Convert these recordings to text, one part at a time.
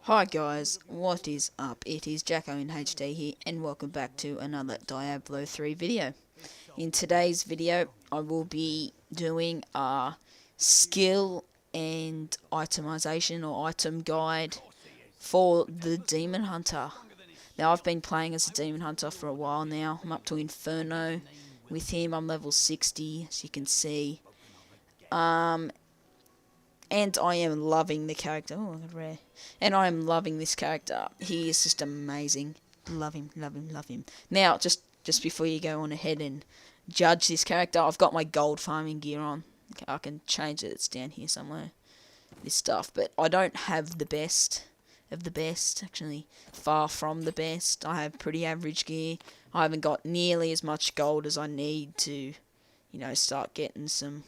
Hi guys, what is up? It is Jacko in HD here, and welcome back to another Diablo 3 video. In today's video, I will be doing a skill and itemization or item guide for the Demon Hunter. Now, I've been playing as a Demon Hunter for a while now. I'm up to Inferno. With him, I'm level 60, as you can see. And I am loving the character. Oh, rare. And I am loving this character. He is just amazing. Love him, love him, love him. Now, just before you go on ahead and judge this character, I've got my gold farming gear on. Okay, I can change it. It's down here somewhere. This stuff. But I don't have the best of the best. Actually, far from the best. I have pretty average gear. I haven't got nearly as much gold as I need to, start getting some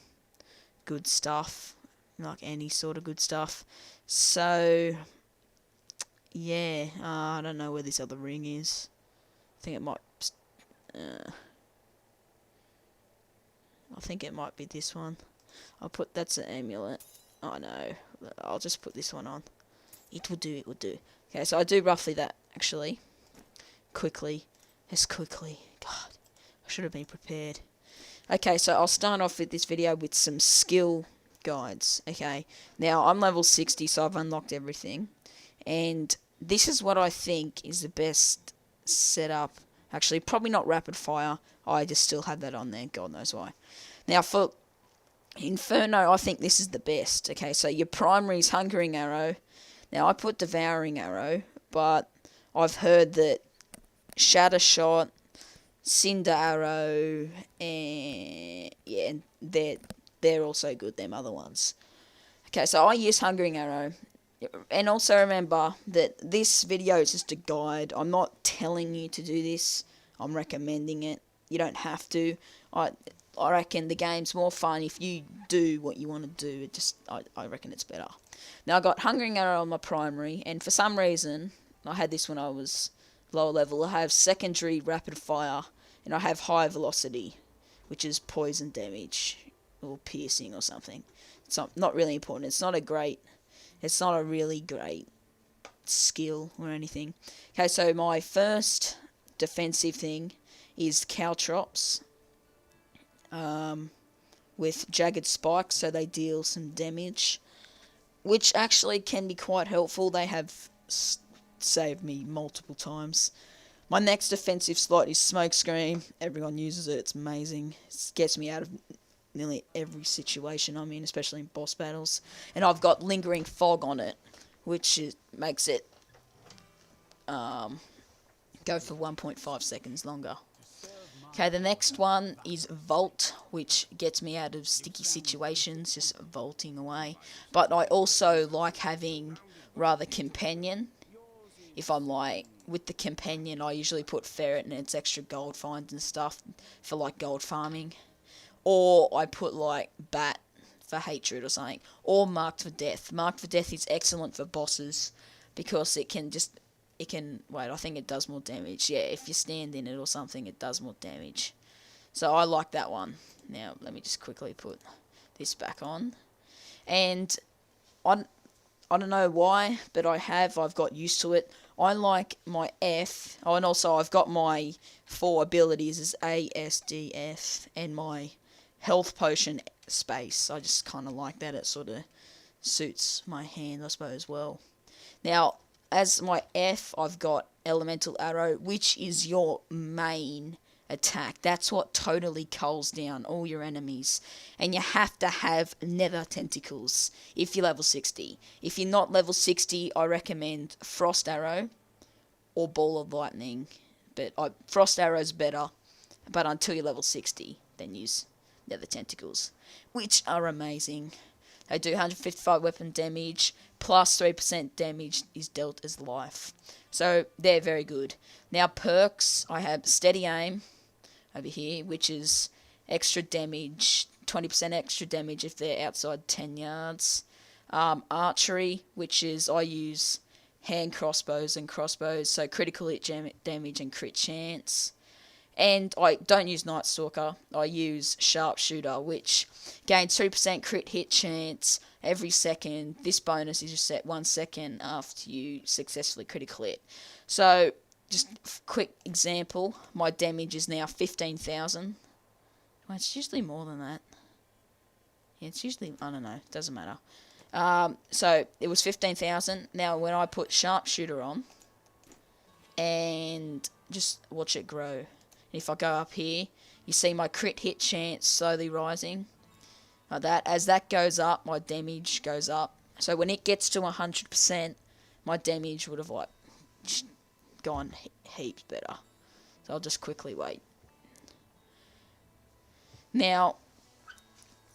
good stuff. Like any sort of good stuff. So, yeah, I don't know where this other ring is. I think it might. I think it might be this one. That's an amulet. Oh no, I'll just put this one on. It will do. It will do. Okay, so I do roughly that actually. Quickly, God, I should have been prepared. Okay, so I'll start off with this video with some skill guides. Okay, now I'm level 60, so I've unlocked everything, and this is what I think is the best setup. Actually, probably not rapid fire. I just still have that on there. God knows why. Now for Inferno, I think this is the best. Okay, so your primary is Hungering Arrow. Now I put Devouring Arrow, but I've heard that Shatter Shot, Cinder Arrow, and yeah, they're also good, them other ones. Okay, so I use Hungering Arrow. And also remember that this video is just a guide. I'm not telling you to do this. I'm recommending it. You don't have to. I reckon the game's more fun if you do what you want to do. I reckon it's better. Now I got Hungering Arrow on my primary, and for some reason, I had this when I was lower level. I have secondary Rapid Fire, and I have High Velocity, which is poison damage or piercing or something. It's not really important. It's not a really great skill or anything. Okay, so my first defensive thing is Caltrops with Jagged Spikes, so they deal some damage, which actually can be quite helpful. They have saved me multiple times. My next defensive slot is Smokescreen. Everyone uses it. It's amazing. It gets me out of nearly every situation I'm in, especially in boss battles. And I've got Lingering Fog on it, which makes it go for 1.5 seconds longer. Okay, the next one is Vault, which gets me out of sticky situations, just vaulting away. But I also like having rather Companion. If I'm like, with the Companion, I usually put Ferret and its extra gold finds and stuff for like gold farming. Or I put like Bat for hatred or something. Or Marked for Death. Marked for Death is excellent for bosses because it can, wait, I think it does more damage. Yeah, if you stand in it or something, it does more damage. So I like that one. Now, let me just quickly put this back on. And I don't know why, but I've got used to it. I like my F. Oh, and also I've got my 4 abilities as A, S, D, F, and my health potion space. I just kind of like that. It sort of suits my hand, I suppose, well. Now, as my F, I've got Elemental Arrow, which is your main attack. That's what totally culls down all your enemies. And you have to have Nether Tentacles if you're level 60. If you're not level 60, I recommend Frost Arrow or Ball of Lightning. But Frost Arrow's better, but until you're level 60, then use Nether Tentacles, which are amazing. They do 155 weapon damage, plus 3% damage is dealt as life. So they're very good. Now perks, I have Steady Aim over here, which is extra damage, 20% extra damage if they're outside 10 yards. Archery, which is, I use hand crossbows and crossbows, so critical hit damage and crit chance. And I don't use Night Stalker, I use Sharpshooter, which gains 2% crit hit chance every second. This bonus is just set 1 second after you successfully critical hit. So, just quick example, my damage is now 15,000. Well, it's usually more than that. Yeah, it's usually, I don't know, doesn't matter. So, it was 15,000. Now, when I put Sharpshooter on, and just watch it grow. If I go up here, you see my crit hit chance slowly rising. Like that. As that goes up, my damage goes up. So when it gets to 100%, my damage would have like gone heaps better. So I'll just quickly wait. Now,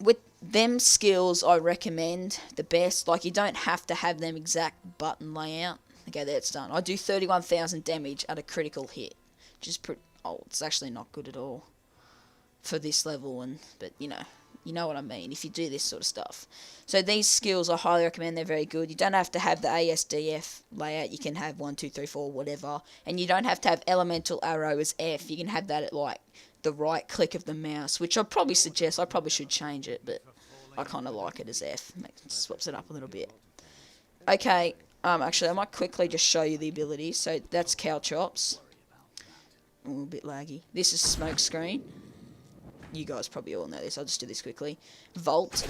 with them skills, I recommend the best. Like, you don't have to have them exact button layout. Okay, there it's done. I do 31,000 damage at a critical hit. Which is pretty... Oh, it's actually not good at all for this level, but you know what I mean, if you do this sort of stuff. So these skills I highly recommend, they're very good. You don't have to have the ASDF layout, you can have 1, 2, 3, 4, whatever. And you don't have to have elemental arrow as F, you can have that at like the right click of the mouse, which I'd probably suggest, I probably should change it, but I kind of like it as F, swaps it up a little bit. Okay, actually I might quickly just show you the abilities. So that's Cow Chops. A little bit laggy. This is Smoke Screen. You guys probably all know this. I'll just do this quickly. Volt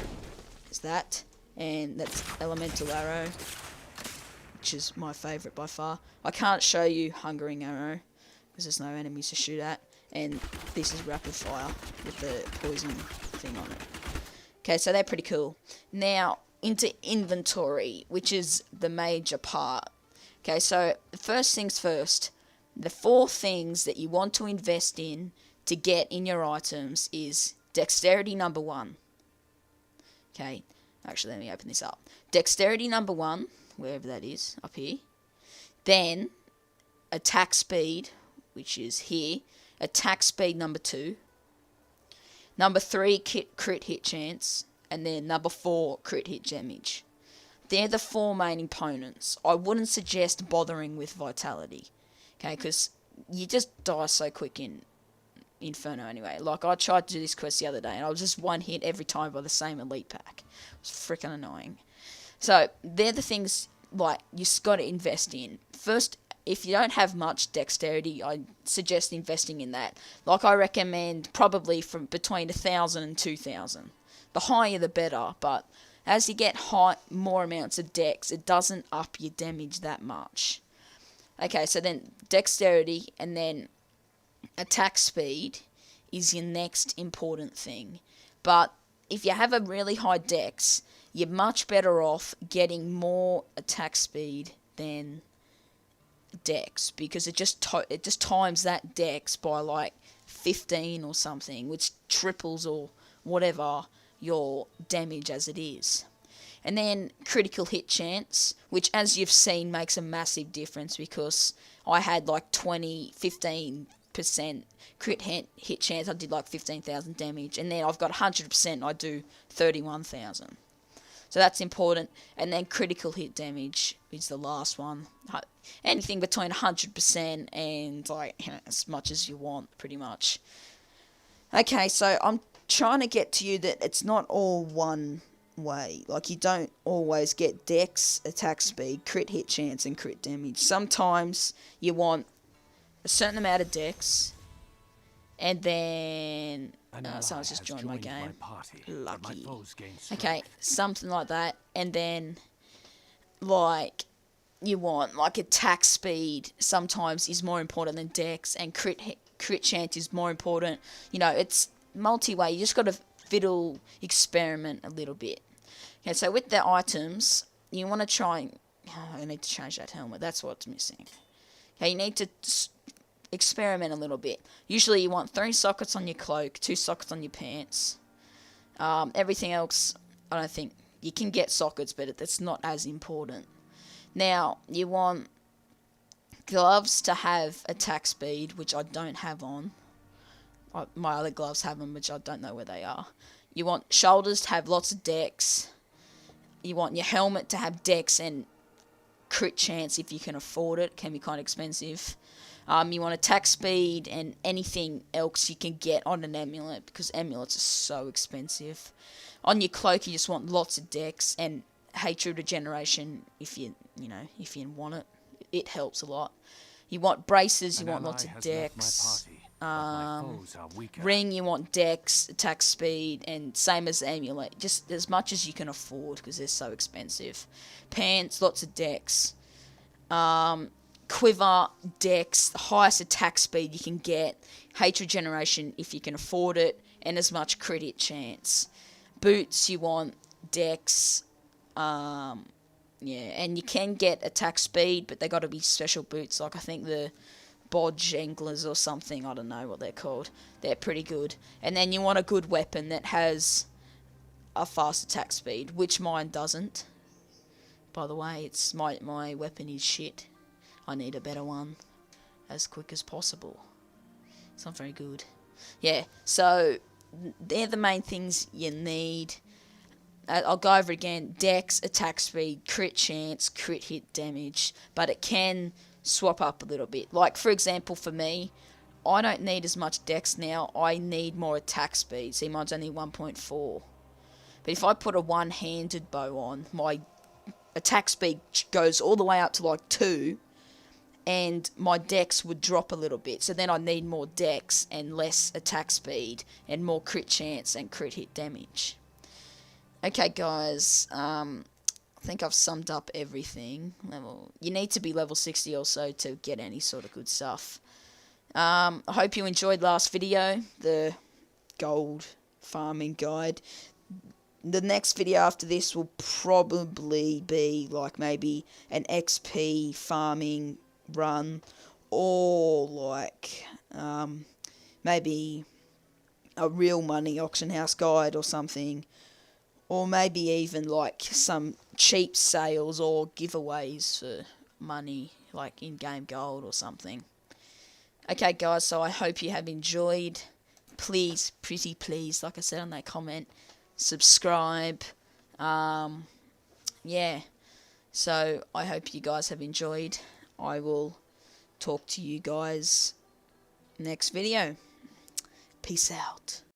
is that. And that's Elemental Arrow, which is my favourite by far. I can't show you Hungering Arrow because there's no enemies to shoot at. And this is Rapid Fire with the poison thing on it. Okay, so they're pretty cool. Now, into inventory, which is the major part. Okay, so first things first. The 4 things that you want to invest in to get in your items is Dexterity number 1. Okay, actually let me open this up. Dexterity number 1, wherever that is, up here. Then, Attack Speed, which is here. Attack Speed number 2. Number 3, crit hit chance. And then number 4, crit hit damage. They're the 4 main components. I wouldn't suggest bothering with Vitality. Okay, because you just die so quick in Inferno anyway. Like, I tried to do this quest the other day, and I was just one hit every time by the same elite pack. It was freaking annoying. So, they're the things, like, you just got to invest in. First, if you don't have much dexterity, I suggest investing in that. Like, I recommend probably from between 1,000 and 2,000. The higher the better, but as you get more amounts of dex, it doesn't up your damage that much. Okay, so then dexterity and then attack speed is your next important thing. But if you have a really high dex, you're much better off getting more attack speed than dex, because it just times that dex by like 15 or something, which triples or whatever your damage as it is. And then critical hit chance, which as you've seen makes a massive difference, because I had like 15% crit hit chance, I did like 15,000 damage, and then I've got 100%, I do 31,000. So that's important. And then critical hit damage is the last one. Anything between 100% and like as much as you want, pretty much. Okay, so I'm trying to get to you that it's not all one way. Like, you don't always get dex, attack speed, crit hit chance, and crit damage. Sometimes you want a certain amount of dex, and then someone's just joined my game. Lucky. Okay, something like that, and then like you want like attack speed sometimes is more important than dex, and crit chance is more important. You know, it's multi-way. You just got to experiment a little bit. Okay, so with the items, you want to try... I need to change that helmet. That's what's missing. Okay, you need to experiment a little bit. Usually you want 3 sockets on your cloak, 2 sockets on your pants. Everything else, I don't think... You can get sockets, but it's not as important. Now, you want gloves to have attack speed, which I don't have on. My other gloves have them, which I don't know where they are. You want shoulders to have lots of dex. You want your helmet to have dex and crit chance if you can afford it. Can be kind of expensive. You want attack speed and anything else you can get on an amulet, because amulets are so expensive. On your cloak, you just want lots of dex and hatred regeneration if you want it. It helps a lot. You want braces, you want lots of dex. Ring, you want dex, attack speed, and same as amulet, just as much as you can afford because they're so expensive. Pants, lots of dex. Quiver, dex, the highest attack speed you can get. Hatred generation if you can afford it, and as much crit hit chance. Boots, you want dex. Yeah, and you can get attack speed, but they got to be special boots. Like I think the bodge anglers or something. I don't know what they're called. They're pretty good. And then you want a good weapon that has a fast attack speed, which mine doesn't. By the way, it's my weapon is shit. I need a better one as quick as possible. It's not very good. Yeah, so they're the main things you need. I'll go over it again. Dex, attack speed, crit chance, crit hit damage. But it can swap up a little bit. Like, for example, for me, I don't need as much dex now. I need more attack speed. See, mine's only 1.4. But if I put a one-handed bow on, my attack speed goes all the way up to like 2. And my dex would drop a little bit. So then I need more dex and less attack speed. And more crit chance and crit hit damage. Okay, guys, I think I've summed up everything. You need to be level 60 or so to get any sort of good stuff. I hope you enjoyed last video, the gold farming guide. The next video after this will probably be like maybe an XP farming run, or like maybe a real money auction house guide or something. Or maybe even like some cheap sales or giveaways for money, like in-game gold or something. Okay, guys, so I hope you have enjoyed. Please, pretty please, like I said on that comment, subscribe. Yeah, so I hope you guys have enjoyed. I will talk to you guys next video. Peace out.